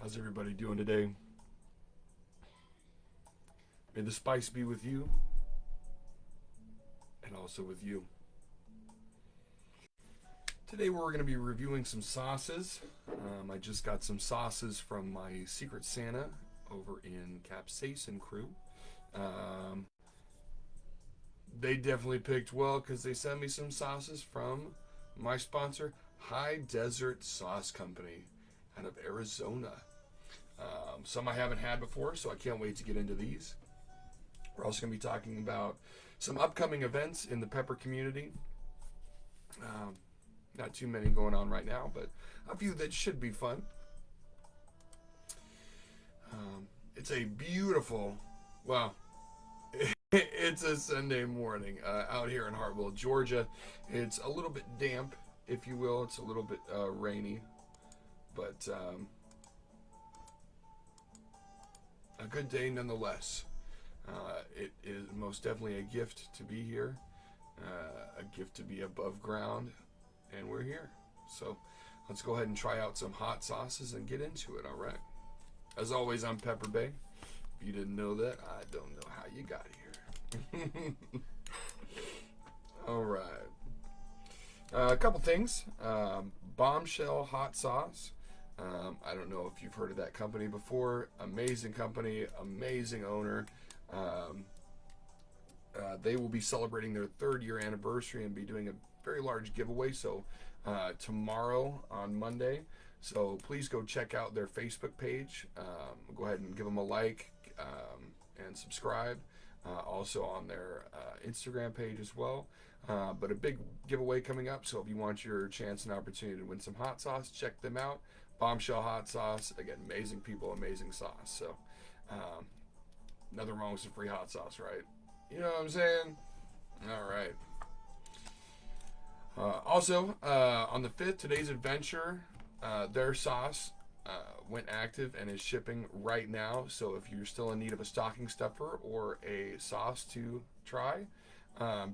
How's everybody doing today? May the spice be with you and also with you. Today we're going to be reviewing some sauces. I just got some sauces from my Secret Santa over in Capsaicin Crew. Um, they definitely picked well because they sent me some sauces from my sponsor, High Desert Sauce Company out of Arizona. Some I haven't had before, so I can't wait to get into these. We're also going to be talking about some upcoming events in the pepper community. Not too many going on right now, but a few that should be fun. It's a beautiful, well, it's a Sunday morning out here in Hartwell, Georgia. It's a little bit damp, if you will. It's a little bit rainy, but a good day nonetheless. It is most definitely a gift to be here, a gift to be above ground, and we're here. So let's go ahead and try out some hot sauces and get into it, all right? As always, I'm Pepper Bay. If you didn't know that, I don't know how you got here. All right. A couple things. Bombshell hot sauce. I don't know if you've heard of that company before. Amazing company, amazing owner. They will be celebrating their 3rd year anniversary and be doing a very large giveaway. So tomorrow on Monday. So please go check out their Facebook page. Go ahead and give them a like and subscribe. Also on their Instagram page as well. But a big giveaway coming up. So if you want your chance and opportunity to win some hot sauce, check them out. Bombshell hot sauce. Again, amazing people, amazing sauce. So nothing wrong with some free hot sauce, right? You know what I'm saying? All right. Also, on the 5th, Today's Adventure, their sauce went active and is shipping right now. So if you're still in need of a stocking stuffer or a sauce to try,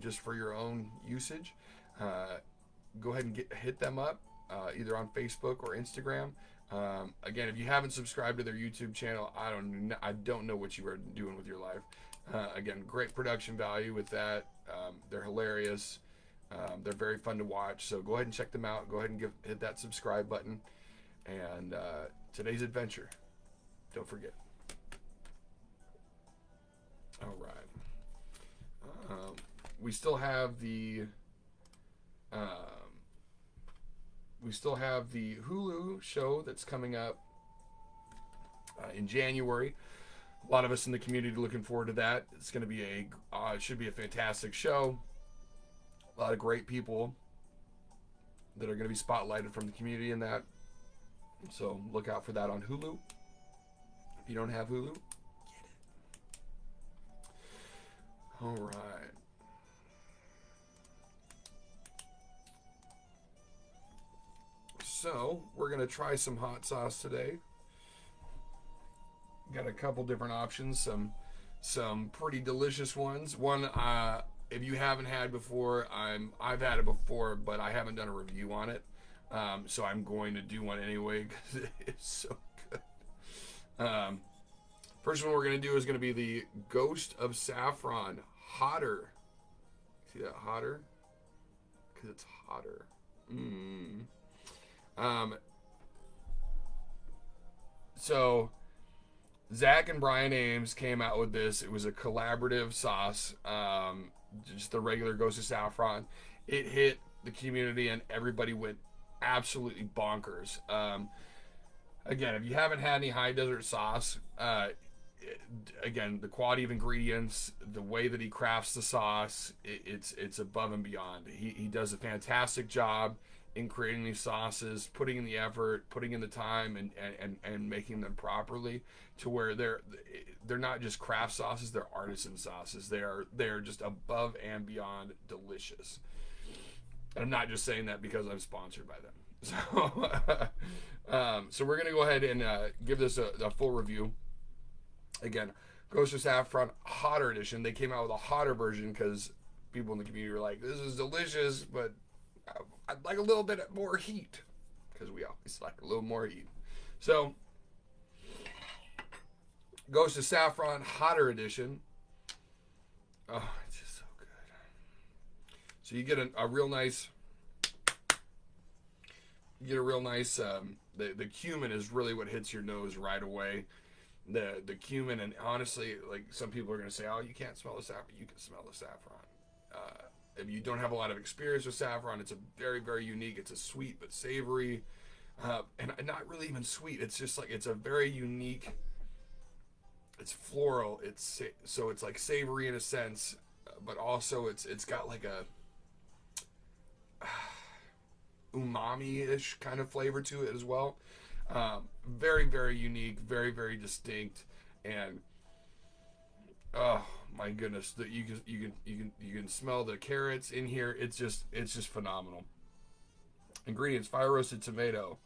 just for your own usage, go ahead and hit them up, either on Facebook or Instagram. Again, if you haven't subscribed to their YouTube channel, I don't know what you are doing with your life. Again, great production value with that. They're hilarious. They're very fun to watch. So go ahead and check them out. Go ahead and hit that subscribe button. And Today's Adventure, don't forget. All right. We still have the Hulu show that's coming up in January. A lot of us in the community are looking forward to that. It's going to be it should be a fantastic show. A lot of great people that are going to be spotlighted from the community in that. So look out for that on Hulu. If you don't have Hulu, get it. All right. So we're going to try some hot sauce today. Got a couple different options, some pretty delicious ones. One, if you haven't had before, I've had it before, but I haven't done a review on it. So I'm going to do one anyway because it's so good. First one we're going to do is going to be the Ghost of Saffron Hotter. See that, hotter? Because it's hotter. So Zach and Brian Ames came out with this. It was a collaborative sauce, just the regular Ghost of Saffron. It hit the community and everybody went absolutely bonkers. Again, if you haven't had any High Desert sauce, again, the quality of ingredients, the way that he crafts the sauce, it's above and beyond. He does a fantastic job in creating these sauces, putting in the effort, putting in the time, and making them properly to where they're not just craft sauces, they're artisan sauces. They're just above and beyond delicious. And I'm not just saying that because I'm sponsored by them. So we're gonna go ahead and give this a full review. Again, Ghost of Saffron Hotter Edition. They came out with a hotter version because people in the community were like, "This is delicious, but I'd like a little bit more heat," because we always like a little more heat. So Ghost of Saffron Hotter Edition. Oh, it's just so good. So you get a real nice. You get a real nice. The cumin is really what hits your nose right away. The cumin, and honestly, like some people are gonna say, oh, you can't smell the saffron. You can smell the saffron. If you don't have a lot of experience with saffron, it's a very, very unique. It's a sweet but savory, and not really even sweet. It's just like it's a very unique. It's floral. It's like savory in a sense, but also it's got like a umami-ish kind of flavor to it as well. Very, very unique, very, very distinct, and oh my goodness, that you can smell the carrots in here. It's just phenomenal. Ingredients: fire roasted tomato,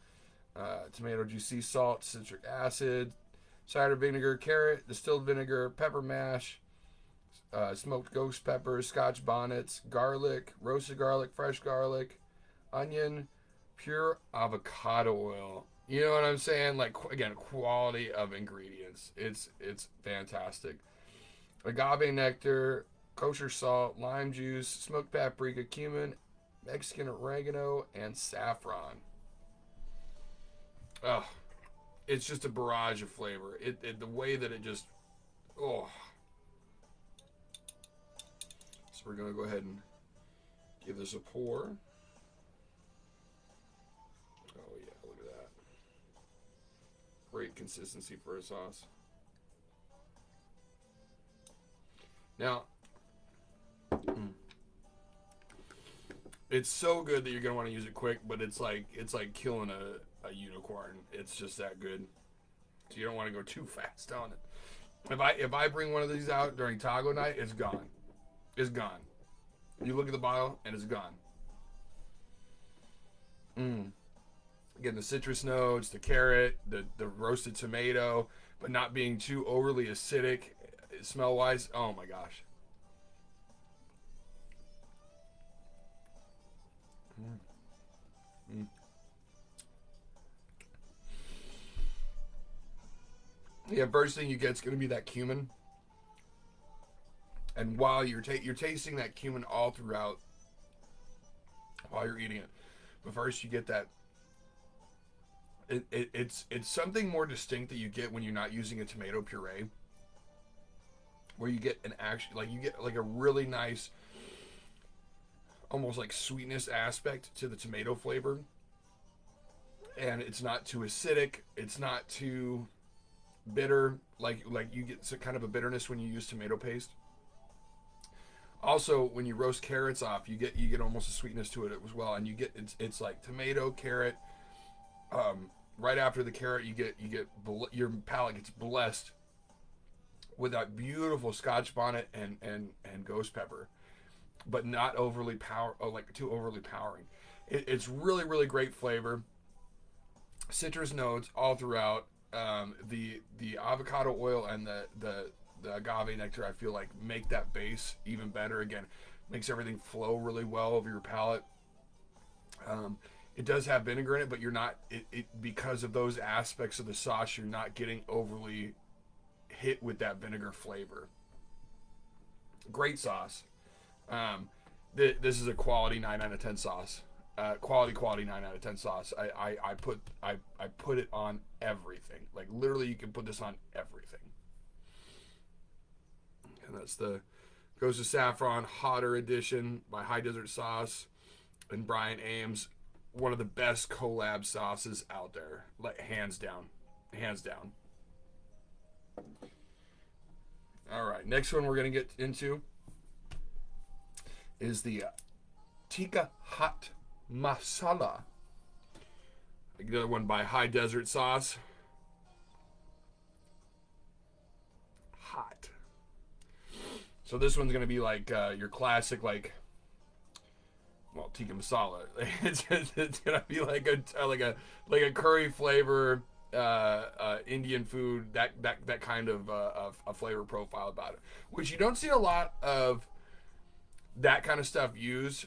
tomato juice, sea salt, citric acid, cider vinegar, carrot, distilled vinegar, pepper mash, smoked ghost peppers, scotch bonnets, garlic, roasted garlic, fresh garlic, onion, pure avocado oil. You know what I'm saying? Like, again, quality of ingredients. It's fantastic. Agave nectar, kosher salt, lime juice, smoked paprika, cumin, Mexican oregano, and saffron. Oh, it's just a barrage of flavor. The way that it just, oh. So we're gonna go ahead and give this a pour. Oh yeah, look at that. Great consistency for a sauce. Now, it's so good that you're gonna want to use it quick, but it's like killing a unicorn. It's just that good. So you don't want to go too fast on it. If I bring one of these out during taco night, it's gone. It's gone. You look at the bottle and it's gone. Again, the citrus notes, the carrot, the roasted tomato, but not being too overly acidic smell wise. Oh my gosh. Yeah, first thing you get is going to be that cumin, and while you're tasting that cumin all throughout while you're eating it, but first you get that. It's something more distinct that you get when you're not using a tomato puree, where you get you get like a really nice, almost like sweetness aspect to the tomato flavor, and it's not too acidic. It's not too bitter, like you get some kind of a bitterness when you use tomato paste. Also, when you roast carrots off, you get almost a sweetness to it as well, and you get it's like tomato, carrot. Right after the carrot, you get your palate gets blessed with that beautiful Scotch bonnet and ghost pepper, but not overly too overly powering. It's really, really great flavor. Citrus notes all throughout. The avocado oil and the agave nectar, I feel like, make that base even better. Again, makes everything flow really well over your palate. It does have vinegar in it, but you're not because of those aspects of the sauce, you're not getting overly hit with that vinegar flavor. Great sauce. This is a quality 9 out of 10 sauce. Quality 9 out of 10 sauce. I put it on everything. Like, literally, you can put this on everything. And that's the Ghost of Saffron Hotter Edition by High Desert Sauce and Brian Ames. One of the best collab sauces out there, like hands down. All right, next one we're gonna get into is the Tikka Hot Masala. Another one by High Desert Sauce. Hot. So this one's gonna be like your classic, like, well, tikka masala. It's gonna be like a curry flavor, Indian food, that kind of a flavor profile about it, which you don't see a lot of that kind of stuff used.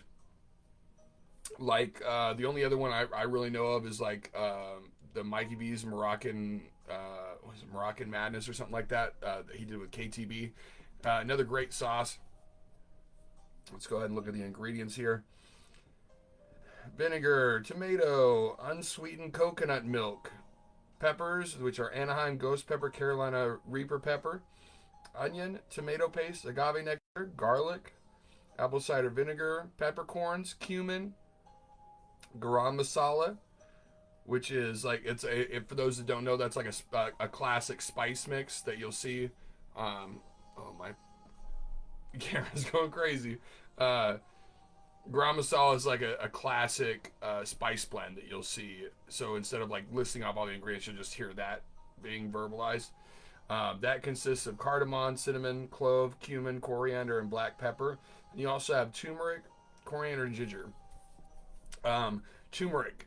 Like the only other one I really know of is like the Mikey B's Moroccan was it Moroccan Madness or something like that that he did with KTB. Another great sauce. Let's go ahead and look at the ingredients here. Vinegar, tomato, unsweetened coconut milk, peppers, which are Anaheim Ghost Pepper, Carolina Reaper Pepper, onion, tomato paste, agave nectar, garlic, apple cider vinegar, peppercorns, cumin, garam masala, which is like for those that don't know, that's like a classic spice mix that you'll see. Oh my camera's going crazy. Garam masala is like a classic spice blend that you'll see. So instead of like listing off all the ingredients, you'll just hear that being verbalized. That consists of cardamom, cinnamon, clove, cumin, coriander, and black pepper. And you also have turmeric, coriander, and ginger. Turmeric.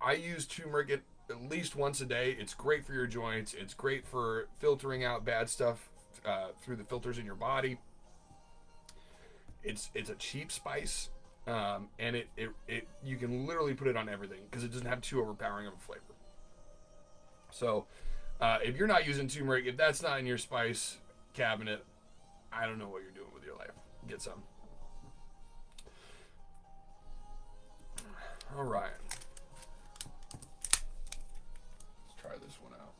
I use turmeric at least once a day. It's great for your joints. It's great for filtering out bad stuff through the filters in your body. It's a cheap spice, and it you can literally put it on everything because it doesn't have too overpowering of a flavor. So, if you're not using turmeric, if that's not in your spice cabinet, I don't know what you're doing with your life. Get some. All right. Let's try this one out.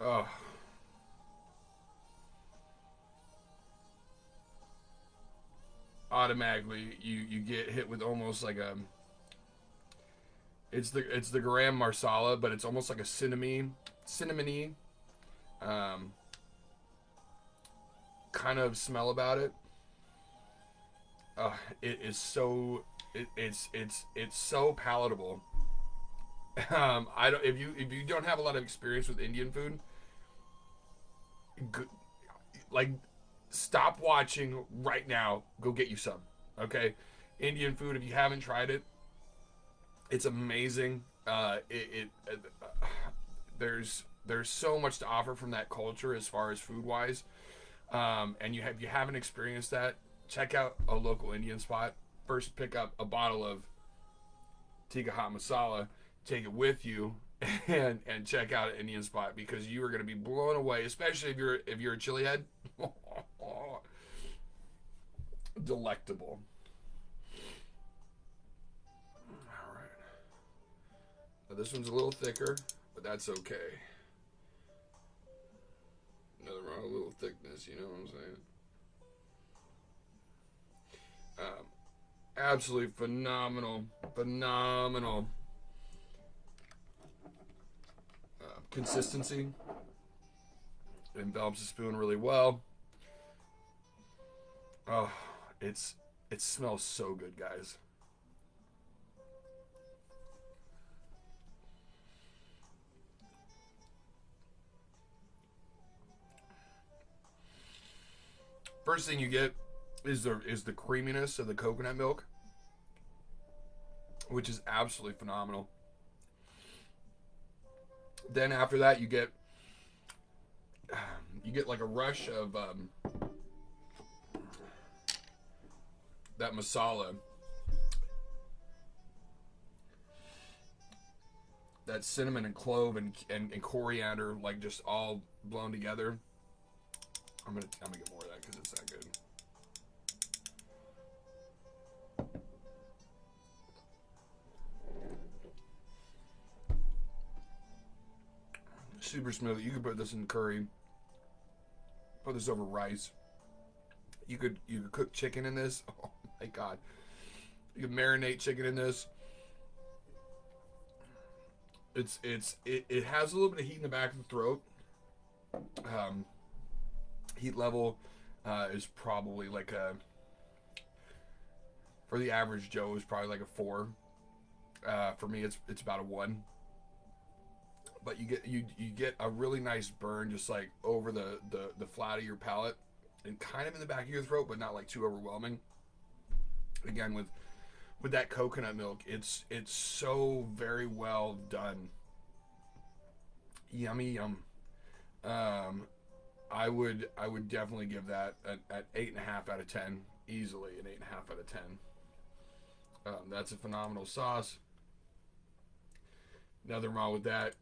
Oh. Automatically you get hit with almost like a it's the garam marsala, but it's almost like a cinnamony kind of smell about it. It is so it's so palatable. I don't if you don't have a lot of experience with Indian food, like stop watching right now. Go get you some. Okay, Indian food. If you haven't tried it, it's amazing. There's so much to offer from that culture as far as food wise. And if you haven't experienced that, check out a local Indian spot. First, pick up a bottle of Tikka hot masala, take it with you, and check out an Indian spot because you are going to be blown away, especially if you're a chili head. Delectable. All right. Now this one's a little thicker, but that's okay. Nothing wrong with a little thickness, you know what I'm saying? Absolutely phenomenal consistency. It envelops the spoon really well. Oh, it smells so good, guys. First thing you get is the creaminess of the coconut milk, which is absolutely phenomenal. Then after that, you get like a rush of that masala, that cinnamon and clove and coriander, like just all blown together. I'm gonna get more of that because it's that good. Super smooth. You could put this in curry. Put this over rice. You could cook chicken in this. Oh my god. You could marinate chicken in this. It has a little bit of heat in the back of the throat. Heat level is probably like for the average Joe is probably like a 4. For me it's about a 1. But you get a really nice burn just like over the flat of your palate and kind of in the back of your throat, but not like too overwhelming. Again, with that coconut milk, it's so very well done. Yummy yum. I would definitely give that at 8.5 out of 10. Easily an 8.5 out of 10. That's a phenomenal sauce. Nothing wrong with that.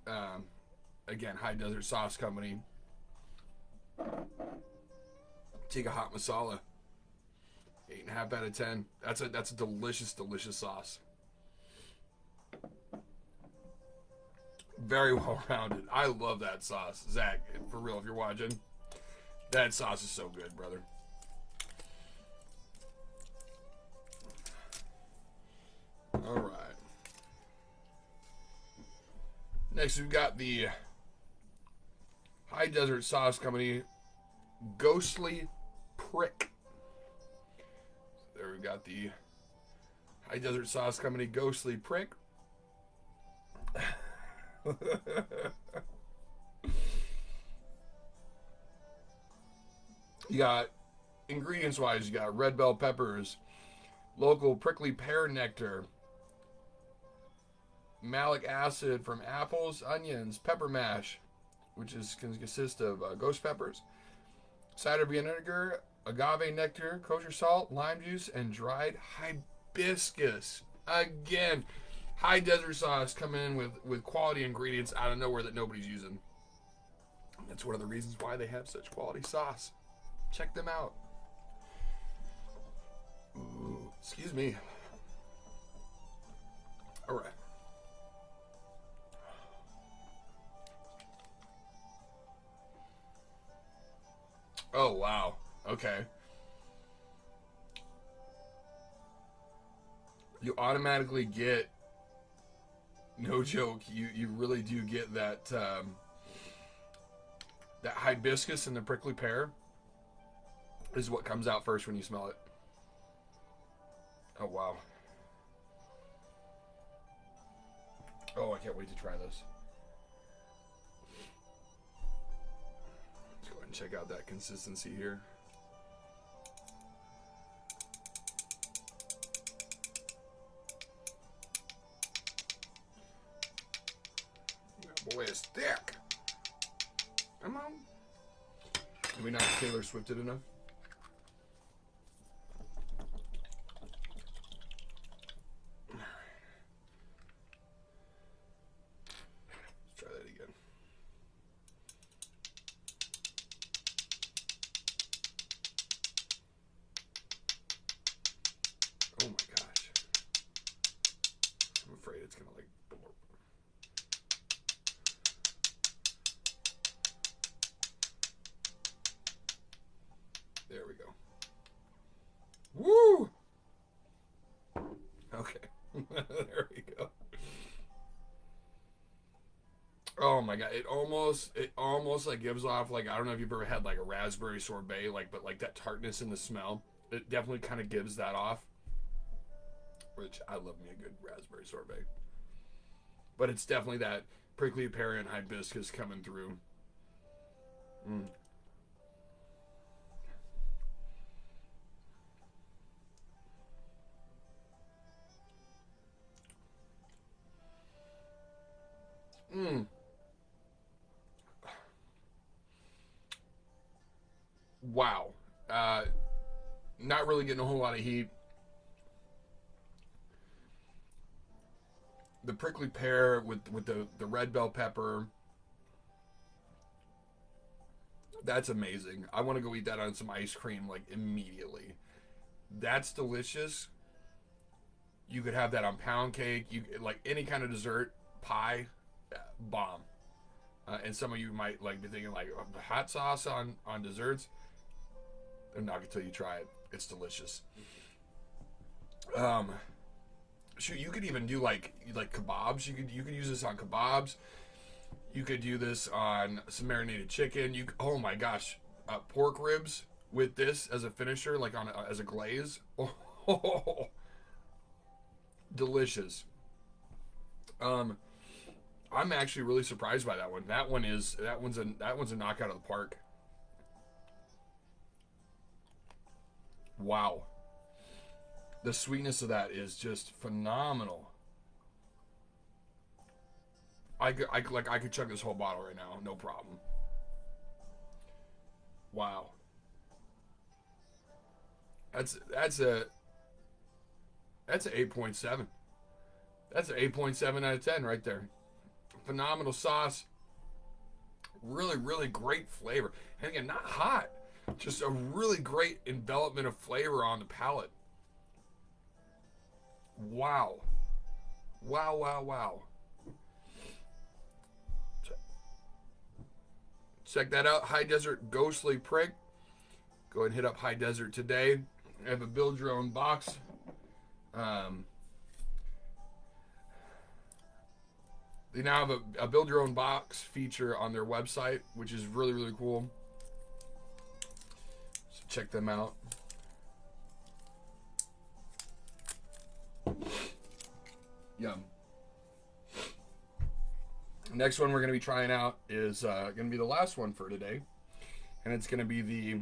Um, Again, High Desert Sauce Company. Tikka hot masala. 8.5 out of 10. That's a delicious, delicious sauce. Very well rounded. I love that sauce, Zach. For real, if you're watching, that sauce is so good, brother. All right. Next, we've got the High Desert Sauce Company Ghostly Prick. There we've got the High Desert Sauce Company Ghostly Prick. You got, ingredients wise, you got red bell peppers, local prickly pear nectar, malic acid from apples, onions, pepper mash, which can consist of ghost peppers, cider vinegar, agave nectar, kosher salt, lime juice, and dried hibiscus. Again, High Desert Sauce coming in with quality ingredients out of nowhere that nobody's using. That's one of the reasons why they have such quality sauce. Check them out. Ooh, excuse me. All right. Oh, wow. Okay. You automatically get, no joke, you really do get that that hibiscus and the prickly pear is what comes out first when you smell it. Oh, wow. Oh, I can't wait to try this. Let's go ahead and check out that consistency here. That boy is thick. Come on. Did we not Taylor Swifted enough? Oh my gosh. I'm afraid it's gonna like blurp. There we go. Woo! Okay. There we go. Oh my god, it almost like gives off like, I don't know if you've ever had like a raspberry sorbet, like, but like that tartness in the smell. It definitely kind of gives that off. Which I love me a good raspberry sorbet. But it's definitely that prickly pear and hibiscus coming through. Mm. Mm. Wow. Not really getting a whole lot of heat. The prickly pear with the red bell pepper. That's amazing. I want to go eat that on some ice cream like immediately. That's delicious. You could have that on pound cake. You like any kind of dessert, pie, bomb. And some of you might like be thinking like hot sauce on desserts. They're not until you try it. It's delicious. Shoot, you could even do like kebabs. You could use this on kebabs. You could do this on some marinated chicken. Oh my gosh, pork ribs with this as a finisher, like as a glaze. Oh, delicious. I'm actually really surprised by that one. That one's a knockout of the park. Wow. The sweetness of that is just phenomenal. I could chug this whole bottle right now, no problem. Wow. That's That's an 8.7. That's an 8.7 out of 10 right there. Phenomenal sauce. Really, really great flavor. And again, not hot. Just a really great envelopment of flavor on the palate. Wow. Wow, wow, wow. Check that out. High Desert Ghostly Prick. Go ahead and hit up High Desert today. I have a build your own box. They now have a build your own box feature on their website, which is really, really cool. So check them out. Yum. Next one we're going to be trying out is going to be the last one for today. And it's going to be the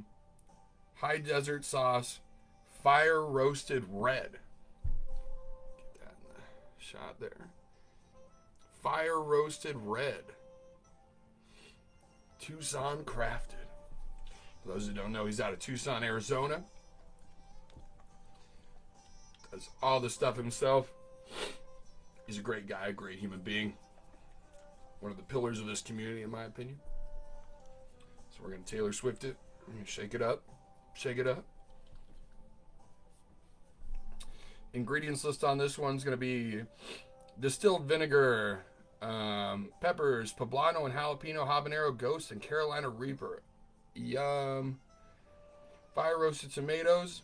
High Desert Sauce Fire Roasted Red. Get that in the shot there. Fire Roasted Red. Tucson crafted. For those who don't know, he's out of Tucson, Arizona. Does all the stuff himself. He's a great guy, a great human being. One of the pillars of this community, in my opinion. So we're going to Taylor Swift it. We're going to shake it up. Shake it up. Ingredients list on this one's going to be distilled vinegar, peppers, poblano and jalapeno, habanero, ghost, and Carolina Reaper. Yum. Fire roasted tomatoes,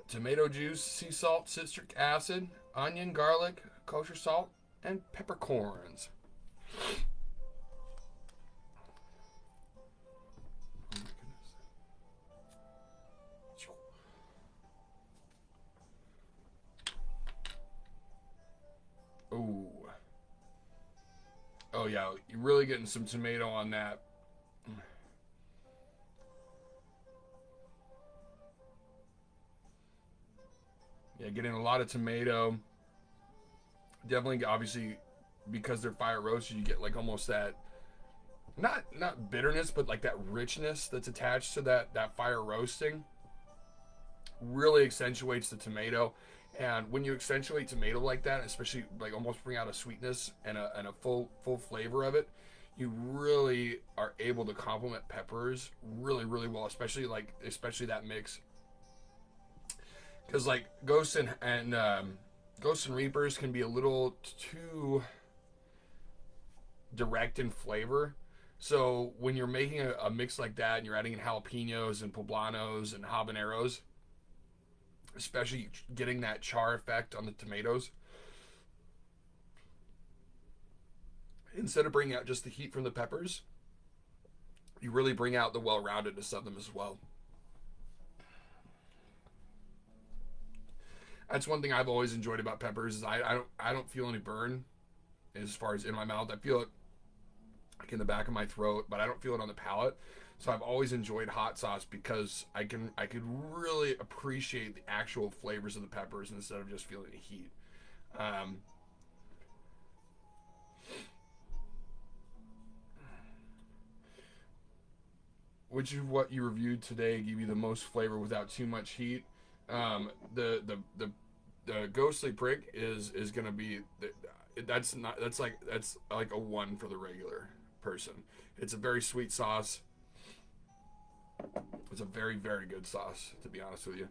tomato juice, sea salt, citric acid, onion, garlic, kosher salt, and peppercorns. Ooh. Oh yeah, you're really getting some tomato on that. Yeah, getting a lot of tomato. Definitely, obviously, because they're fire roasted, you get like almost that, not bitterness, but like that richness that's attached to that fire roasting. Really accentuates the tomato. And when you accentuate tomato like that, especially like almost bring out a sweetness and a full flavor of it, you really are able to complement peppers really, really well, especially that mix. Because like Ghosts and Reapers can be a little too direct in flavor. So when you're making a mix like that and you're adding in jalapenos and poblanos and habaneros, especially getting that char effect on the tomatoes, instead of bringing out just the heat from the peppers, you really bring out the well-roundedness of them as well. That's one thing I've always enjoyed about peppers is I don't feel any burn as far as in my mouth. I feel it like in the back of my throat, but I don't feel it on the palate. So I've always enjoyed hot sauce because I could really appreciate the actual flavors of the peppers instead of just feeling the heat. Which is what you reviewed today give you the most flavor without too much heat. The Ghostly Prick is gonna be that's like a 1 for the regular person. It's a very sweet sauce. It's a very, very good sauce, to be honest with you.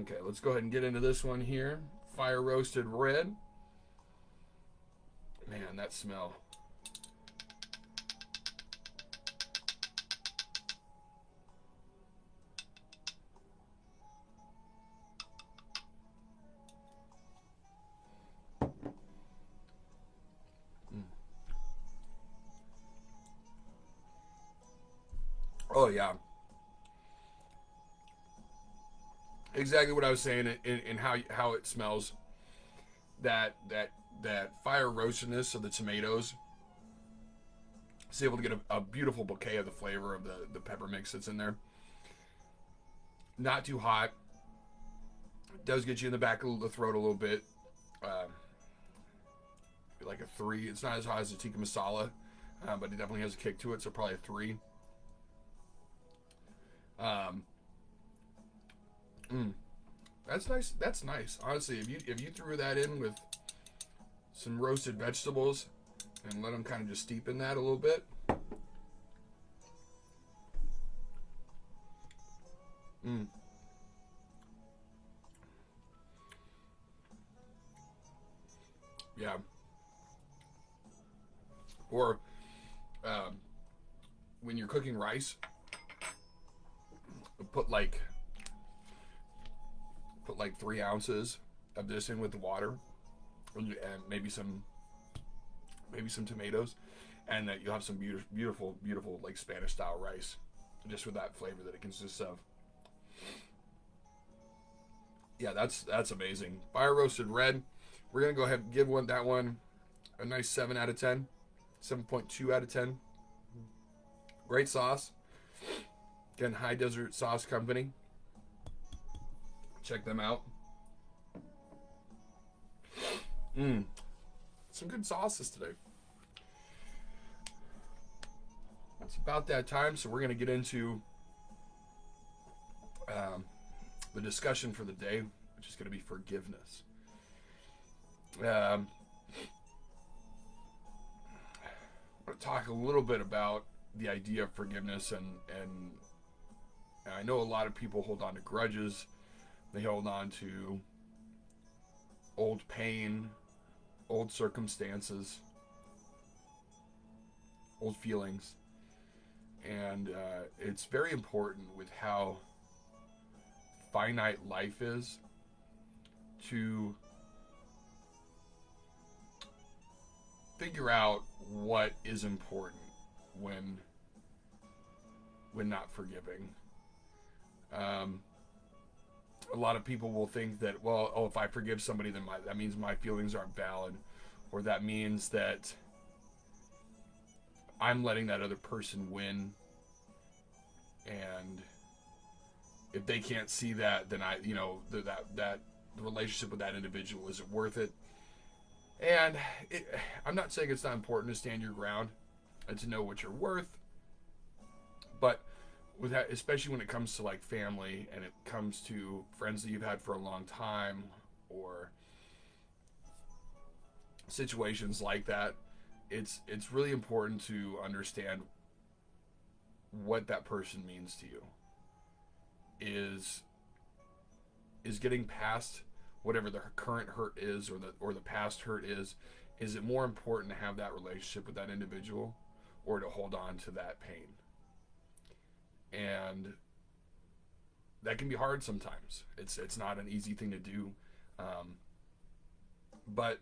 Okay, let's go ahead and get into this one here. Fire roasted red. Man, that smell. Oh yeah, exactly what I was saying in how it smells. That fire roastedness of the tomatoes. It's able to get a beautiful bouquet of the flavor of the pepper mix that's in there. Not too hot. It does get you in the back of the throat a little bit. Like a 3. It's not as hot as the tikka masala, but it definitely has a kick to it. So probably a 3. That's nice. That's nice. Honestly, if you threw that in with some roasted vegetables and let them kind of just steep in that a little bit. Mm. Yeah. Or um, when you're cooking rice, put like put like 3 ounces of this in with the water, and maybe some tomatoes, and that you'll have some beautiful like Spanish style rice, just with that flavor that it consists of. Yeah, that's amazing. Fire roasted red. We're gonna go ahead and give that one a nice 7 out of 10, 7.2 out of 10. Great sauce. Again, High Desert Sauce Company. Check them out. Some good sauces today. It's about that time, so we're going to get into the discussion for the day, which is going to be forgiveness. I want to talk a little bit about the idea of forgiveness, and I know a lot of people hold on to grudges. They hold on to old pain, old circumstances, old feelings. And it's very important with how finite life is to figure out what is important when not forgiving. A lot of people will think that, well, if I forgive somebody, then that means my feelings aren't valid, or that means that I'm letting that other person win, and if they can't see that, then that the relationship with that individual isn't worth it. And I'm not saying it's not important to stand your ground and to know what you're worth, but with that, especially when it comes to like family and it comes to friends that you've had for a long time, or situations like that, it's really important to understand what that person means to you. Is getting past whatever the current hurt is, or the past hurt is it more important to have that relationship with that individual, or to hold on to that pain? And that can be hard sometimes. It's not an easy thing to do, but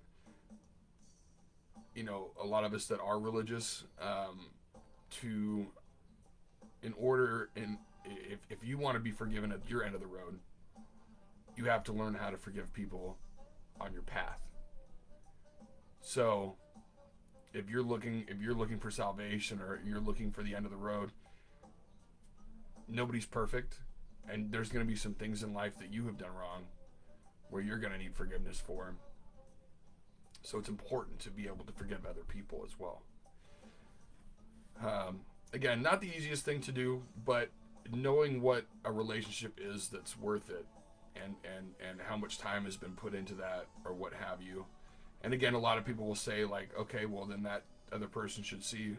a lot of us that are religious, to in order in if you want to be forgiven at your end of the road, you have to learn how to forgive people on your path. So if you're looking for salvation, or you're looking for the end of the road, nobody's perfect, and there's going to be some things in life that you have done wrong where you're going to need forgiveness for. So it's important to be able to forgive other people as well. Again, not the easiest thing to do, but knowing what a relationship is that's worth it, and how much time has been put into that, or what have you. And again, a lot of people will say, like, okay, well, then that other person should see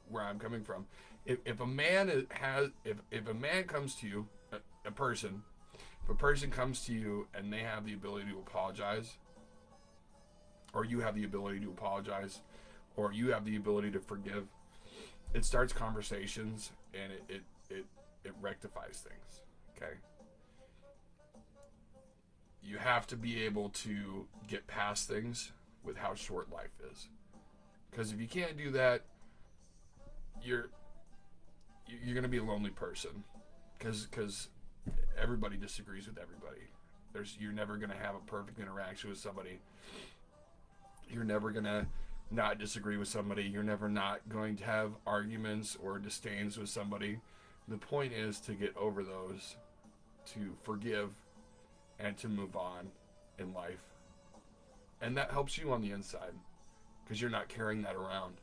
where I'm coming from. If a man comes to you, if a person comes to you and they have the ability to apologize, or you have the ability to apologize, or you have the ability to forgive, it starts conversations, and it rectifies things. Okay. You have to be able to get past things with how short life is. Because if you can't do that, you're going to be a lonely person. Because everybody disagrees with everybody. You're never going to have a perfect interaction with somebody. You're never going to not disagree with somebody. You're never not going to have arguments or disdains with somebody. The point is to get over those, to forgive, and to move on in life. And that helps you on the inside, because you're not carrying that around.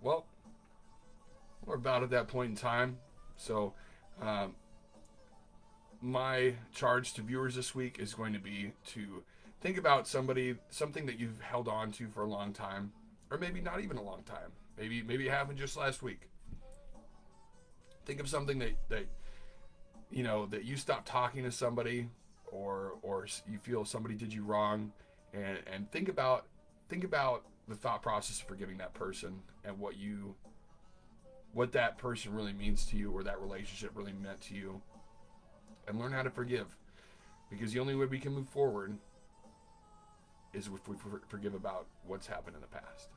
Well, we're about at that point in time. So my charge to viewers this week is going to be to think about something that you've held on to for a long time, or maybe not even a long time. Maybe it happened just last week. Think of something that that you stopped talking to somebody, or you feel somebody did you wrong, and think about the thought process of forgiving that person and what that person really means to you, or that relationship really meant to you, and learn how to forgive, because the only way we can move forward is if we forgive about what's happened in the past.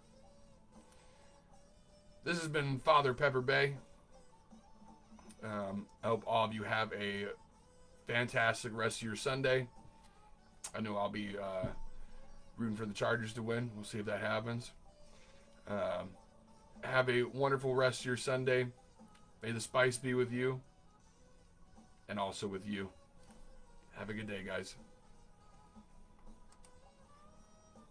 This has been Father Pepper Bay. I hope all of you have a fantastic rest of your Sunday. I know I'll be rooting for the Chargers to win. We'll see if that happens. Have a wonderful rest of your Sunday. May the spice be with you and also with you. Have a good day, guys.